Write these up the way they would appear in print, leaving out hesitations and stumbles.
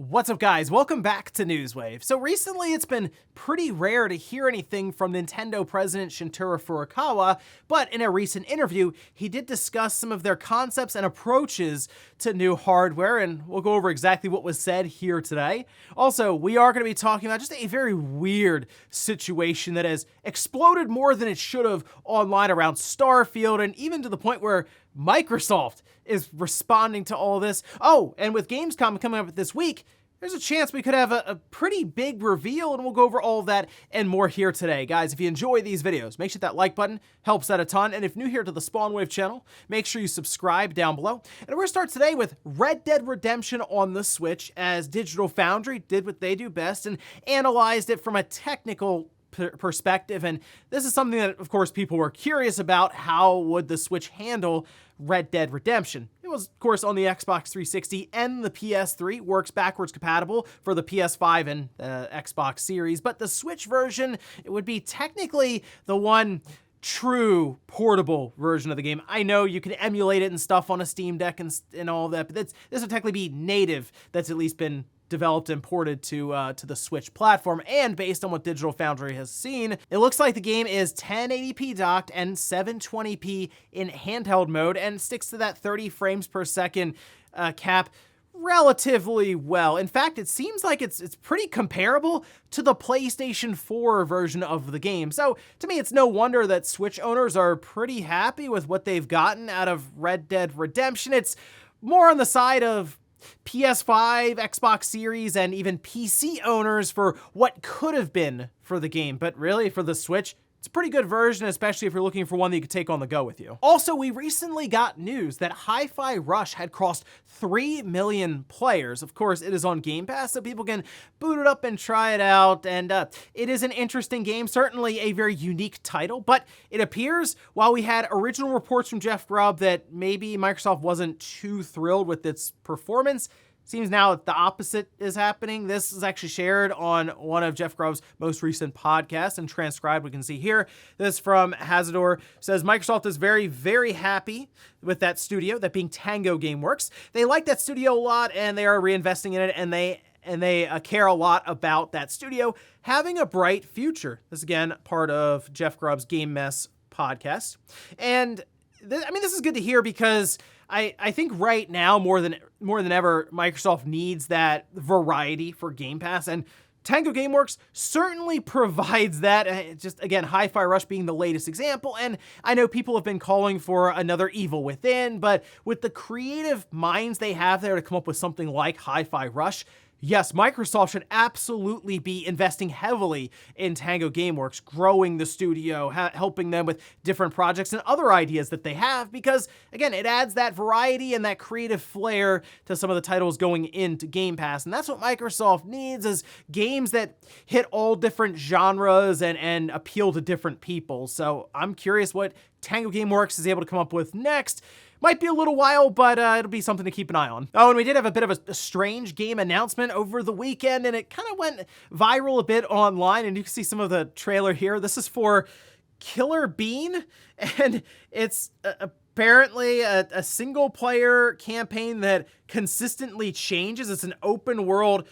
What's up, guys? Welcome back to Newswave. So recently it's been pretty rare to hear anything from Nintendo President Shintaro Furukawa, but in a recent interview, he did discuss some of their concepts and approaches to new hardware, and we'll go over exactly what was said here today. Also, we are going to be talking about just a very weird situation that has exploded more than it should have online around Starfield, and even to the point where Microsoft is responding to all this. Oh, and with Gamescom coming up this week, there's a chance we could have a pretty big reveal, and we'll go over all of that and more here today. Guys, if you enjoy these videos, make sure that like button helps out a ton, and if new here to the SpawnWave channel, make sure you subscribe down below. And we're going to start today with Red Dead Redemption on the Switch, as Digital Foundry did what they do best and analyzed it from a technical perspective, and this is something that, of course, people were curious about. How would the Switch handle Red Dead Redemption? It was, of course, on the Xbox 360 and the PS3, works backwards compatible for the PS5 and Xbox Series, but the Switch version, it would be technically the one true portable version of the game. I know you can emulate it and stuff on a Steam Deck and all that, but this would technically be native. That's at least been developed and ported to the Switch platform, and based on what Digital Foundry has seen, it looks like the game is 1080p docked and 720p in handheld mode, and sticks to that 30 frames per second cap relatively well. In fact, it seems like it's pretty comparable to the PlayStation 4 version of the game. So to me, it's no wonder that Switch owners are pretty happy with what they've gotten out of Red Dead Redemption. It's more on the side of PS5, Xbox Series, and even PC owners for what could have been for the game. But really, for the Switch, it's a pretty good version, especially if you're looking for one that you could take on the go with you. Also, we recently got news that Hi-Fi Rush had crossed 3 million players. Of course, it is on Game Pass, so people can boot it up and try it out, and it is an interesting game, certainly a very unique title, but it appears, while we had original reports from Jeff Grubb that maybe Microsoft wasn't too thrilled with its performance, seems now that the opposite is happening. This is actually shared on one of Jeff Grubb's most recent podcasts and transcribed. We can see here. This from Hazador says Microsoft is very, very happy with that studio, that being Tango Gameworks. They like that studio a lot, and they are reinvesting in it, and they care a lot about that studio having a bright future. This, again, part of Jeff Grubb's Game Mess podcast. And this is good to hear, because I think right now, more than ever, Microsoft needs that variety for Game Pass, and Tango Gameworks certainly provides that. Just, again, Hi-Fi Rush being the latest example, and I know people have been calling for another Evil Within, but with the creative minds they have there to come up with something like Hi-Fi Rush, yes, Microsoft should absolutely be investing heavily in Tango Gameworks, growing the studio, helping them with different projects and other ideas that they have, because, again, it adds that variety and that creative flair to some of the titles going into Game Pass. And that's what Microsoft needs, is games that hit all different genres and appeal to different people. So I'm curious what Tango Gameworks is able to come up with next. Might be a little while, but it'll be something to keep an eye on. Oh, and we did have a bit of a strange game announcement over the weekend, and it kind of went viral a bit online, and you can see some of the trailer here. This is for Killer Bean, and it's apparently a single-player campaign that consistently changes. It's an open-world,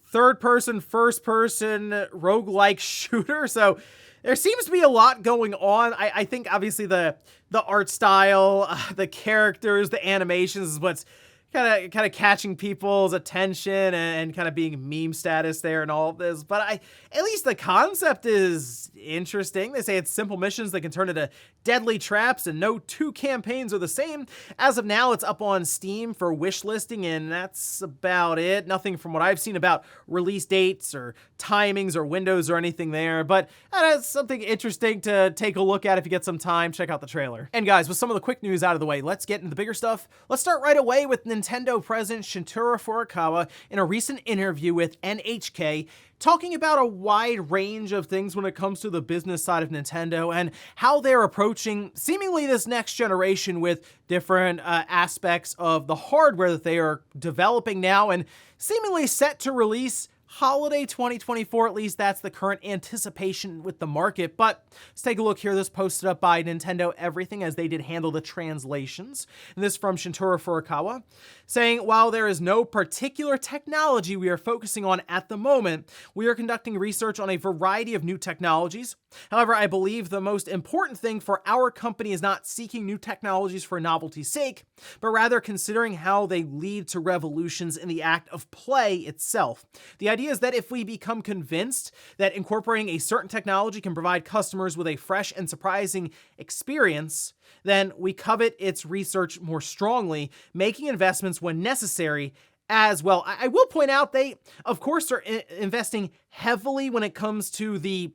third-person, first-person, roguelike shooter, so there seems to be a lot going on. I think, obviously, the art style, the characters, the animations is what's kind of catching people's attention and kind of being meme status there and all of this. But at least the concept is interesting. They say it's simple missions that can turn into deadly traps, and no two campaigns are the same. As of now, it's up on Steam for wish listing, and that's about it. Nothing from what I've seen about release dates or timings or windows or anything there, but that's something interesting to take a look at if you get some time. Check out the trailer. And guys, with some of the quick news out of the way, let's get into the bigger stuff. Let's start right away with Nintendo President Shintaro Furukawa in a recent interview with NHK, talking about a wide range of things when it comes to the business side of Nintendo and how they're approaching seemingly this next generation with different aspects of the hardware that they are developing now and seemingly set to release holiday 2024, at least that's the current anticipation with the market. But let's take a look here. This posted up by Nintendo Everything, as they did handle the translations. And this from Shintaro Furukawa, saying, while there is no particular technology we are focusing on at the moment, we are conducting research on a variety of new technologies. However, I believe the most important thing for our company is not seeking new technologies for novelty's sake, but rather considering how they lead to revolutions in the act of play itself. The idea is that if we become convinced that incorporating a certain technology can provide customers with a fresh and surprising experience, then we covet its research more strongly, making investments when necessary as well. I will point out they, of course, are investing heavily when it comes to the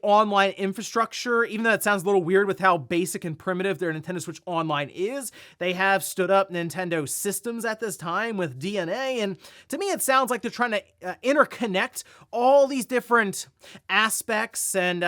online infrastructure, even though it sounds a little weird with how basic and primitive their Nintendo Switch Online is. They have stood up Nintendo systems at this time with DNA, and to me it sounds like they're trying to interconnect all these different aspects and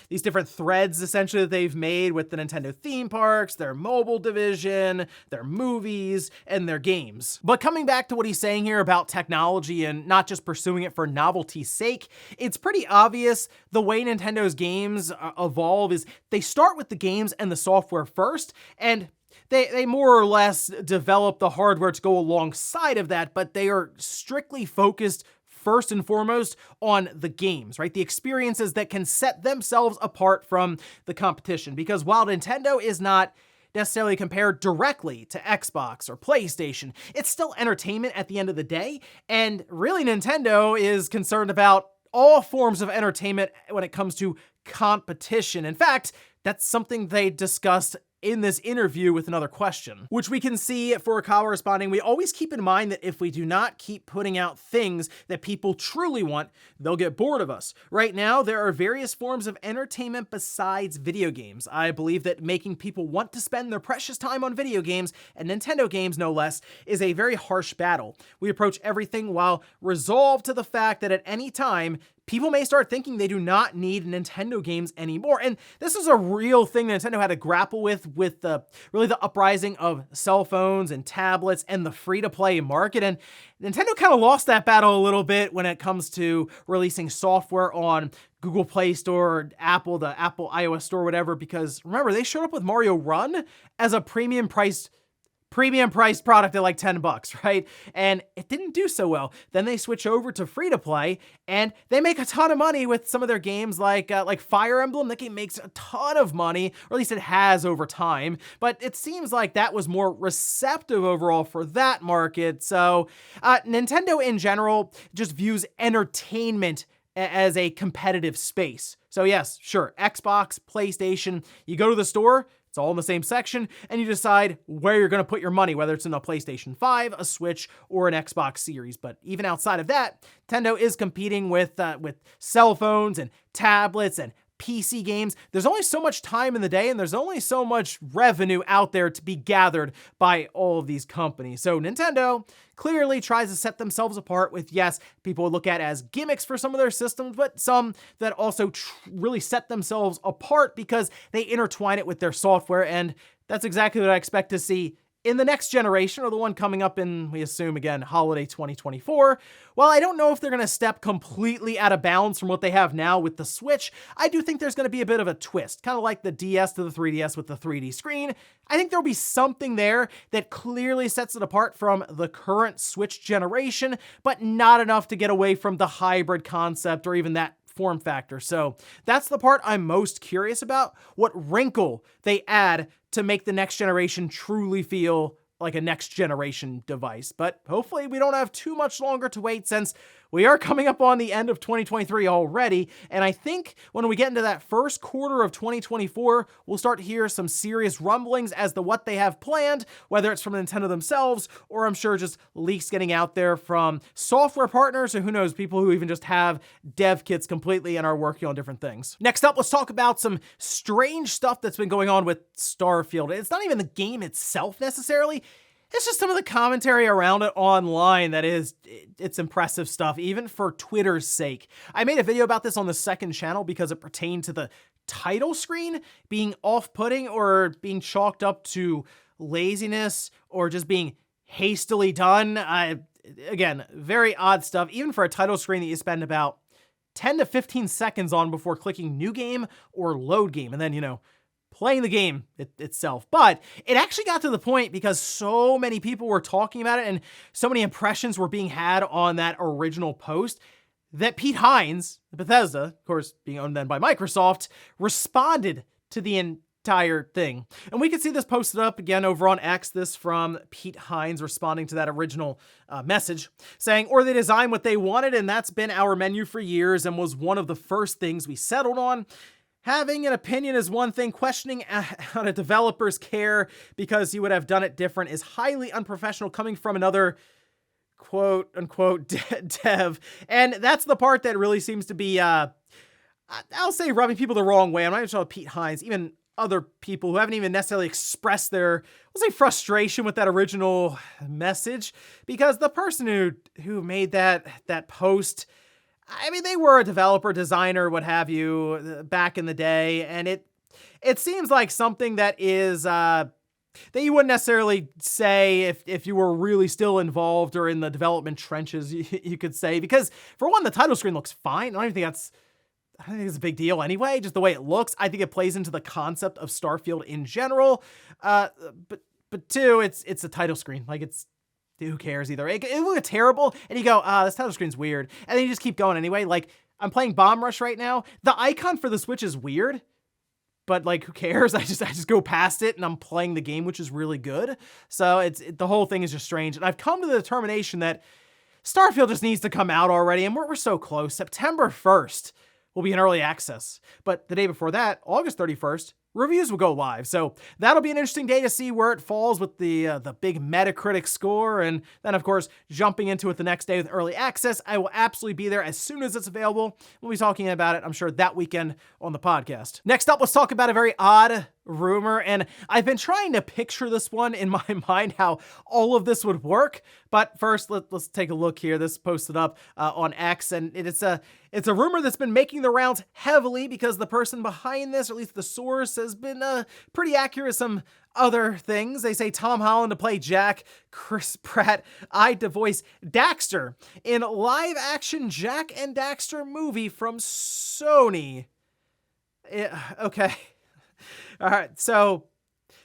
these different threads essentially that they've made with the Nintendo theme parks, their mobile division, their movies, and their games. But coming back to what he's saying here about technology and not just pursuing it for novelty's sake, it's pretty obvious the way Nintendo's games evolve is they start with the games and the software first, and they more or less develop the hardware to go alongside of that, but they are strictly focused first and foremost on the games, right? The experiences that can set themselves apart from the competition. Because while Nintendo is not necessarily compared directly to Xbox or PlayStation, it's still entertainment at the end of the day, and really Nintendo is concerned about all forms of entertainment when it comes to competition. In fact, that's something they discussed in this interview with another question, which we can see Furukawa responding, we always keep in mind that if we do not keep putting out things that people truly want, they'll get bored of us. Right now, there are various forms of entertainment besides video games. I believe that making people want to spend their precious time on video games, and Nintendo games no less, is a very harsh battle. We approach everything while resolved to the fact that at any time, people may start thinking they do not need Nintendo games anymore. And this is a real thing Nintendo had to grapple with really the uprising of cell phones and tablets and the free-to-play market. And Nintendo kind of lost that battle a little bit when it comes to releasing software on Google Play Store, Apple, the Apple iOS Store, whatever, because remember, they showed up with Mario Run as a premium priced product at like $10, right? And it didn't do so well. Then they switch over to free to play, and they make a ton of money with some of their games like Fire Emblem. That game makes a ton of money, or at least it has over time. But it seems like that was more receptive overall for that market. So Nintendo in general just views entertainment as a competitive space. So yes, sure, Xbox, PlayStation, you go to the store, it's all in the same section, and you decide where you're going to put your money, whether it's in a PlayStation 5, a Switch, or an Xbox Series. But even outside of that, Nintendo is competing with cell phones and tablets and PC games. There's only so much time in the day, and there's only so much revenue out there to be gathered by all of these companies. So Nintendo clearly tries to set themselves apart with, yes, people would look at as gimmicks for some of their systems, but some that also really set themselves apart because they intertwine it with their software. And that's exactly what I expect to see in the next generation, or the one coming up in, we assume, again, holiday 2024. While I don't know if they're going to step completely out of bounds from what they have now with the Switch, I do think there's going to be a bit of a twist, kind of like the DS to the 3DS with the 3D screen. I think there'll be something there that clearly sets it apart from the current Switch generation, but not enough to get away from the hybrid concept or even that form factor. So that's the part I'm most curious about, what wrinkle they add to make the next generation truly feel like a next generation device. But hopefully we don't have too much longer to wait, since we are coming up on the end of 2023 already. And I think when we get into that first quarter of 2024, we'll start to hear some serious rumblings as to what they have planned, whether it's from Nintendo themselves, or I'm sure just leaks getting out there from software partners, or who knows, people who even just have dev kits completely and are working on different things. Next up, let's talk about some strange stuff that's been going on with Starfield. It's not even the game itself necessarily. It's just some of the commentary around it online it's impressive stuff, even for Twitter's sake. I made a video about this on the second channel because it pertained to the title screen being off-putting or being chalked up to laziness or just being hastily done. again, very odd stuff, even for a title screen that you spend about 10 to 15 seconds on before clicking new game or load game, and then, playing the game itself. But it actually got to the point, because so many people were talking about it and so many impressions were being had on that original post, that Pete Hines, Bethesda, of course being owned then by Microsoft, responded to the entire thing. And we can see this posted up again over on X, this from Pete Hines responding to that original message, saying, "Or they designed what they wanted, and that's been our menu for years and was one of the first things we settled on. Having an opinion is one thing. Questioning how a developer's care because he would have done it different is highly unprofessional coming from another quote unquote dev." And that's the part that really seems to be, I'll say, rubbing people the wrong way. I'm not even sure Pete Hines, even other people who haven't even necessarily expressed their, we'll say, frustration with that original message, because the person who made that post, I mean, they were a developer, designer, what have you, back in the day, and it seems like something that is that you wouldn't necessarily say if you were really still involved or in the development trenches, you could say, because for one, the title screen looks fine. I don't think it's a big deal anyway, just the way it looks. I think it plays into the concept of Starfield in general. But two, it's a title screen. Like, who cares either? It looked terrible, and you go, this title screen's weird. And then you just keep going anyway. Like, I'm playing Bomb Rush right now. The icon for the Switch is weird, but like, who cares? I just go past it, and I'm playing the game, which is really good. So the whole thing is just strange. And I've come to the determination that Starfield just needs to come out already, and we're so close. September 1st will be in early access. But the day before that, August 31st, reviews will go live. So that'll be an interesting day to see where it falls with the big Metacritic score. And then, of course, jumping into it the next day with early access. I will absolutely be there as soon as it's available. We'll be talking about it, I'm sure, that weekend on the podcast. Next up, let's talk about a very odd rumor. And I've been trying to picture this one in my mind, how all of this would work. But first, let's take a look here. This posted up on X, and it's a rumor that's been making the rounds heavily because the person behind this, or at least the source, has been pretty accurate with some other things. They say Tom Holland to play Jack, Chris Pratt eyed to voice Daxter in live-action Jack and Daxter movie from Sony. Okay. All right, so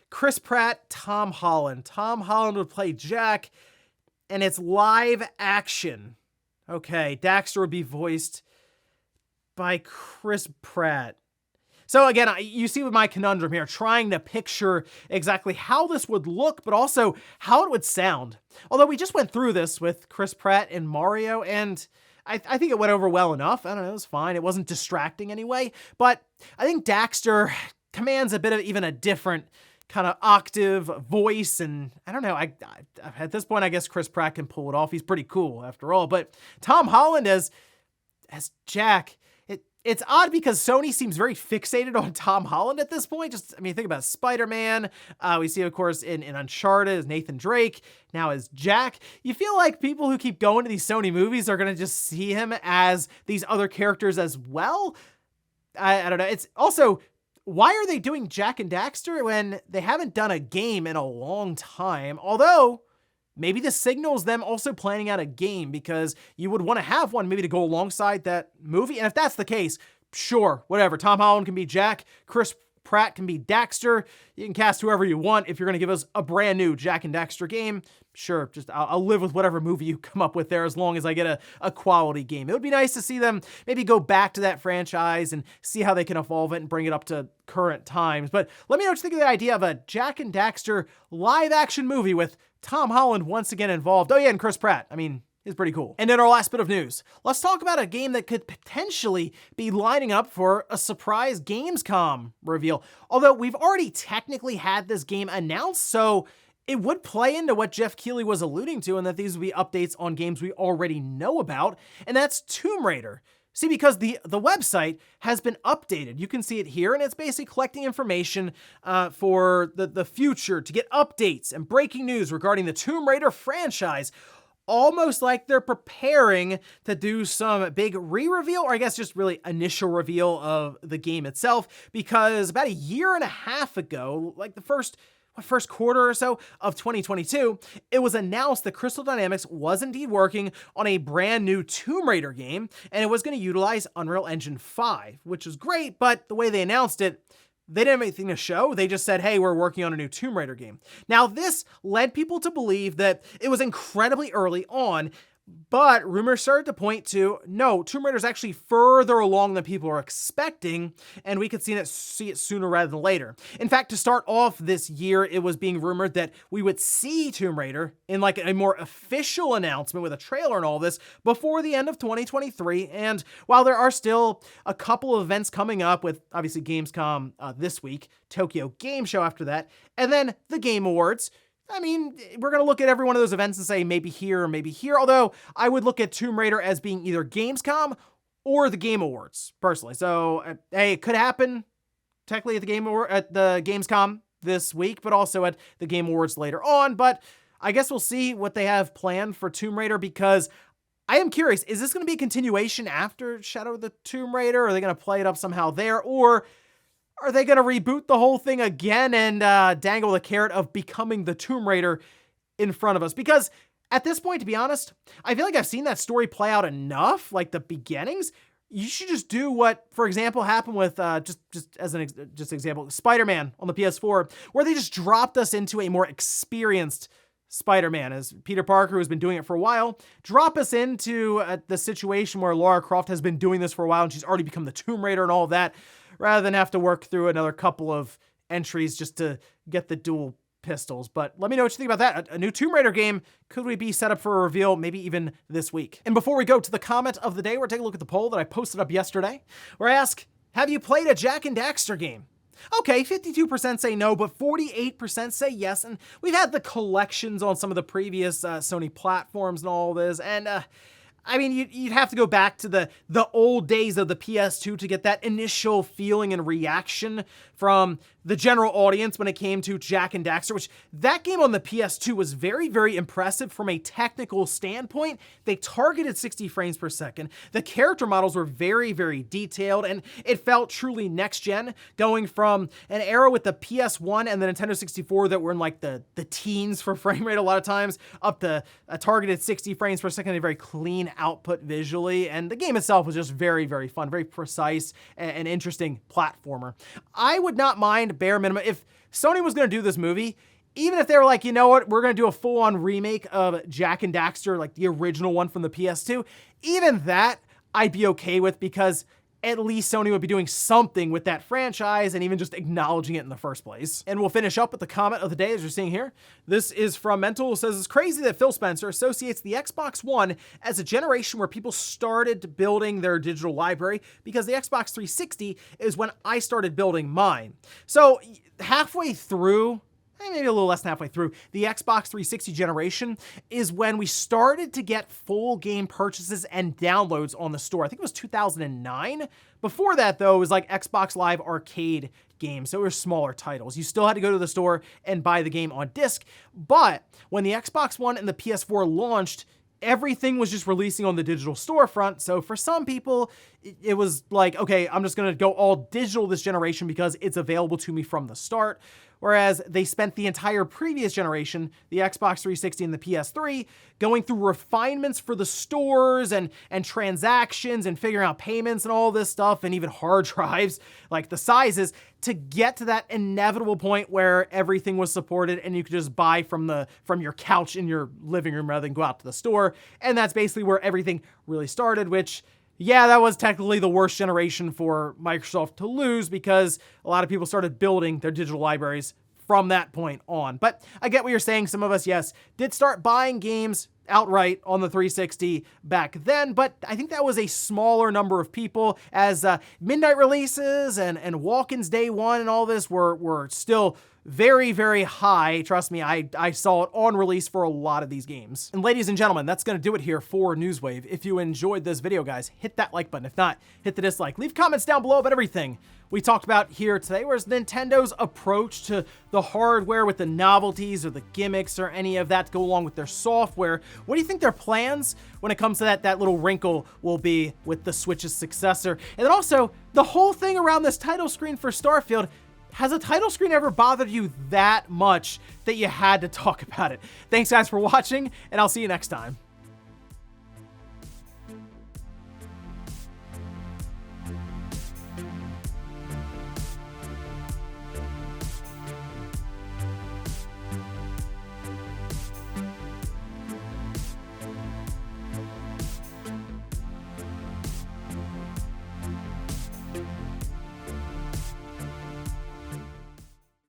Chris Pratt, Tom Holland. Tom Holland would play Jack, and it's live action. Okay, Daxter would be voiced by Chris Pratt. So again, you see with my conundrum here, trying to picture exactly how this would look, but also how it would sound. Although we just went through this with Chris Pratt and Mario, and I think it went over well enough. I don't know, it was fine. It wasn't distracting anyway. But I think Daxter commands a bit of even a different kind of octave voice, and I don't know, at this point, I guess Chris Pratt can pull it off. He's pretty cool after all. But Tom Holland as Jack, it's odd because Sony seems very fixated on Tom Holland at this point. Think about Spider-Man. We see, of course, in Uncharted as Nathan Drake, now as Jack. You feel like people who keep going to these Sony movies are going to just see him as these other characters as well. I don't know. It's also, why are they doing Jack and Daxter when they haven't done a game in a long time? Although, maybe this signals them also planning out a game, because you would want to have one maybe to go alongside that movie. And if that's the case, sure, whatever. Tom Holland can be Jack. Chris Pratt can be Daxter. You can cast whoever you want. If you're going to give us a brand new Jack and Daxter game, sure, I'll live with whatever movie you come up with there, as long as I get a quality game. It would be nice to see them maybe go back to that franchise and see how they can evolve it and bring it up to current times. But let me know what you think of the idea of a Jack and Daxter live action movie with Tom Holland once again involved. Oh yeah, and Chris Pratt. He's pretty cool. And in our last bit of news, let's talk about a game that could potentially be lining up for a surprise Gamescom reveal. Although we've already technically had this game announced, so it would play into what Jeff Keighley was alluding to, and that these would be updates on games we already know about, and that's Tomb Raider. See, because the website has been updated. You can see it here, and it's basically collecting information for the future to get updates and breaking news regarding the Tomb Raider franchise. Almost like they're preparing to do some big re-reveal, or I guess just really initial reveal of the game itself, because about a year and a half ago, like the first first quarter or so of 2022, it was announced that Crystal Dynamics was indeed working on a brand new Tomb Raider game, and it was going to utilize Unreal Engine 5, which was great, but the way they announced it, they didn't have anything to show. They just said, hey, we're working on a new Tomb Raider game. Now, this led people to believe that it was incredibly early on, but rumors started to point to, no, Tomb Raider is actually further along than people are expecting, and we could see it sooner rather than later. In fact, to start off this year, it was being rumored that we would see Tomb Raider in like a more official announcement with a trailer and all this before the end of 2023. And while there are still a couple of events coming up with obviously Gamescom this week, Tokyo Game Show after that, and then the Game Awards, I mean, we're going to look at every one of those events and say maybe here or maybe here, although I would look at Tomb Raider as being either Gamescom or the Game Awards, personally. So, hey, it could happen technically at the Gamescom this week, but also at the Game Awards later on. But I guess we'll see what they have planned for Tomb Raider, because I am curious, is this going to be a continuation after Shadow of the Tomb Raider? Are they going to play it up somehow there? Or are they going to reboot the whole thing again and dangle the carrot of becoming the Tomb Raider in front of us? Because at this point, to be honest, I feel like I've seen that story play out enough, like the beginnings. You should just do what, for example, happened with, just as an example, Spider-Man on the PS4, where they just dropped us into a more experienced Spider-Man, as Peter Parker, who's been doing it for a while, drop us into the situation where Lara Croft has been doing this for a while and she's already become the Tomb Raider and all of that, rather than have to work through another couple of entries just to get the dual pistols. But let me know what you think about that. A new Tomb Raider game, could we be set up for a reveal maybe even this week? And before we go to the comment of the day, we're taking a look at the poll that I posted up yesterday, where I ask, have you played a Jak and Daxter game? Okay, 52% say no, but 48% say yes, and we've had the collections on some of the previous Sony platforms and all this, and I mean, you'd have to go back to the old days of the PS2 to get that initial feeling and reaction from the general audience when it came to Jak and Daxter, which that game on the PS2 was very, very impressive from a technical standpoint. They targeted 60 frames per second. The character models were very, very detailed, and it felt truly next-gen, going from an era with the PS1 and the Nintendo 64 that were in like the teens for frame rate a lot of times, up to a targeted 60 frames per second, a very clean output visually, and the game itself was just very, very fun, very precise and interesting platformer. I would not mind, bare minimum, if Sony was going to do this movie, even if they were like, you know what, we're going to do a full-on remake of Jak and Daxter, like the original one from the PS2, even that I'd be okay with, because at least Sony would be doing something with that franchise and even just acknowledging it in the first place. And we'll finish up with the comment of the day, as you're seeing here. This is from Mental, who says, it's crazy that Phil Spencer associates the Xbox One as a generation where people started building their digital library, because the Xbox 360 is when I started building mine. So halfway through, maybe a little less than halfway through, the Xbox 360 generation is when we started to get full game purchases and downloads on the store. I think it was 2009. Before that, though, it was like Xbox Live Arcade games, so it were smaller titles. You still had to go to the store and buy the game on disc, but when the Xbox One and the PS4 launched, everything was just releasing on the digital storefront. So for some people, it was like, okay, I'm just going to go all digital this generation because it's available to me from the start. Whereas they spent the entire previous generation, the Xbox 360 and the PS3, going through refinements for the stores and transactions and figuring out payments and all this stuff, and even hard drives, like the sizes, to get to that inevitable point where everything was supported and you could just buy from your couch in your living room rather than go out to the store. And that's basically where everything really started, which, yeah, that was technically the worst generation for Microsoft to lose, because a lot of people started building their digital libraries from that point on. But I get what you're saying. Some of us, yes, did start buying games outright on the 360 back then, but I think that was a smaller number of people, as midnight releases and walk-ins day one and all this were still very, very high. Trust me, I saw it on release for a lot of these games. And ladies and gentlemen, that's going to do it here for Newswave. If you enjoyed this video, guys, hit that like button. If not, hit the dislike. Leave comments down below about everything we talked about here today. Whereas Nintendo's approach to the hardware with the novelties or the gimmicks or any of that to go along with their software. What do you think their plans when it comes to that little wrinkle will be with the Switch's successor? And then also, the whole thing around this title screen for Starfield, Has a title screen ever bothered you that much that you had to talk about it? Thanks guys for watching, and I'll see you next time.